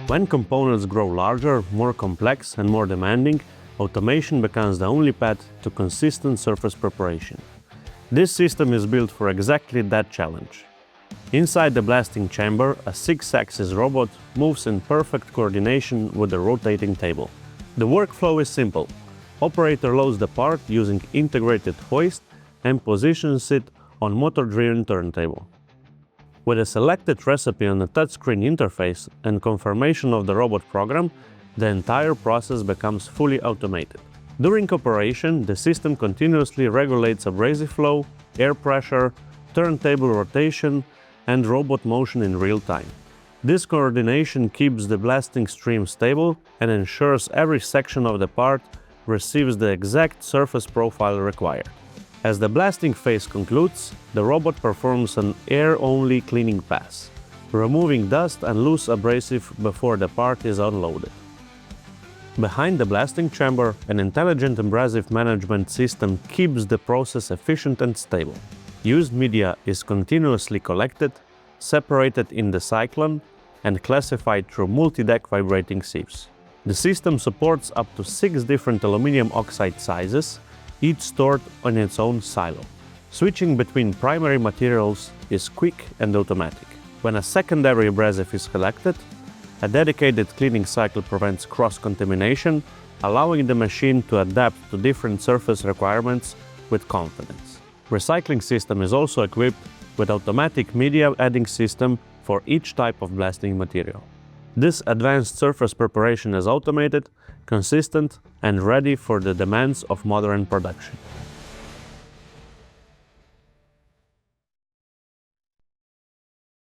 When components grow larger, more complex and more demanding, automation becomes the only path to consistent surface preparation. This system is built for exactly that challenge. Inside the blasting chamber, a 6-axis robot moves in perfect coordination with the rotating table. The workflow is simple. Operator loads the part using integrated hoist and positions it on motor-driven turntable. With a selected recipe on the touchscreen interface and confirmation of the robot program, the entire process becomes fully automated. During operation, the system continuously regulates abrasive flow, air pressure, turntable rotation, and robot motion in real time. This coordination keeps the blasting stream stable and ensures every section of the part receives the exact surface profile required. As the blasting phase concludes, the robot performs an air-only cleaning pass, removing dust and loose abrasive before the part is unloaded. Behind the blasting chamber, an intelligent abrasive management system keeps the process efficient and stable. Used media is continuously collected, separated in the cyclone, and classified through multi-deck vibrating sieves. The system supports up to 6 different aluminum oxide sizes, each stored on its own silo. Switching between primary materials is quick and automatic. When a secondary abrasive is collected, a dedicated cleaning cycle prevents cross-contamination, allowing the machine to adapt to different surface requirements with confidence. Recycling system is also equipped with automatic media adding system for each type of blasting material. This advanced surface preparation is automated, consistent, and ready for the demands of modern production.